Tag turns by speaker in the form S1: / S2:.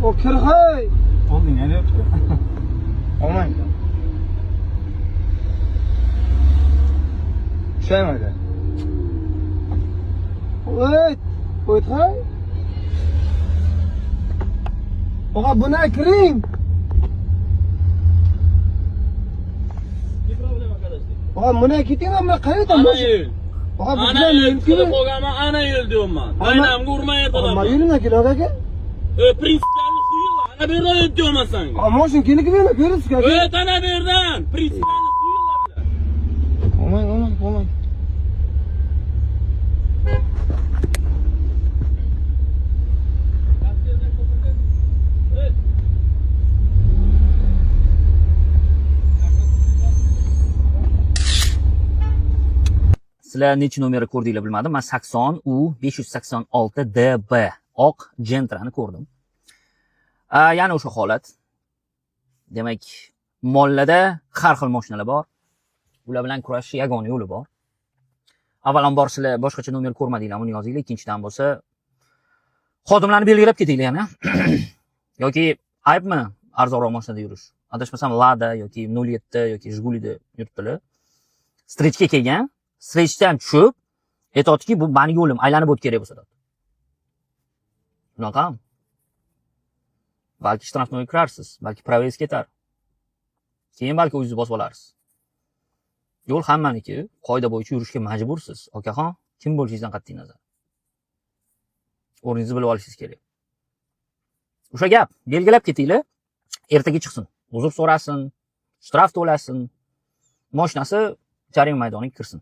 S1: o kirhay.
S2: Olding, yani yaptı.
S1: Aman. Şeymedi. Evet. O'thay. Oğa buna kiring.
S3: Ne problem arkadaşlar?
S1: Oğa buna kiting ama qayerda?
S3: Ana yo'l.
S1: Oğa bu
S3: Ana
S1: bilan
S3: yo'l
S1: mumkin.
S3: qilib qo'yganman, ana yo'l deyapman. Qaynamga urmayaptilar.
S1: Ama yo'lina kelak aka.
S3: Prinsipalni quyi va ana bu yerdan o't deyapman senga.
S1: Ama shin kelib berma, berisiz aka.
S3: O't ana bu yerdan. Prinsipalni quyi bilan.
S1: Aman.
S4: Sizlar necha nomerni ko'rdinglar bilmadim. Men 80 U 586 DB oq Gentra'ni ko'rdim. Yana o'sha holat. Demak, mollada har xil mashinalar bor. Ular bilan kurashish yagona yo'li bor. Avvalambor sizlar boshqacha nomer ko'rmadinglar, uni yozinglar. Ikkinchidan bo'lsa, xodimlarni belgilab ketinglar yana. Yoki aybmi arzonroq mashinada yurish? Adashmasam Lada yoki 07 yoki Jigulida yuribdilar. Strechga kelgan, strechdan tushib, aytadiki, bu meni yo'lim, aylanib o'tib kerak bo'lsa. Bunaqami? Balki shtrafnoga kirarsiz, balki proves ketar. Keyin balki o'zingiz bosib olarsiz. Yo'l hammaniki, qoida bo'yicha yurishga majbursiz, okaxon. Kim bo'lishingizdan qat'iy nazar. O'rningizni bilib olishingiz kerak. O'sha gap, belgilab ketinglar, ertaga chiqsin. Uzr so'rasin, shtraf to'lasin, mashinasi jarima maydoniga kirsin.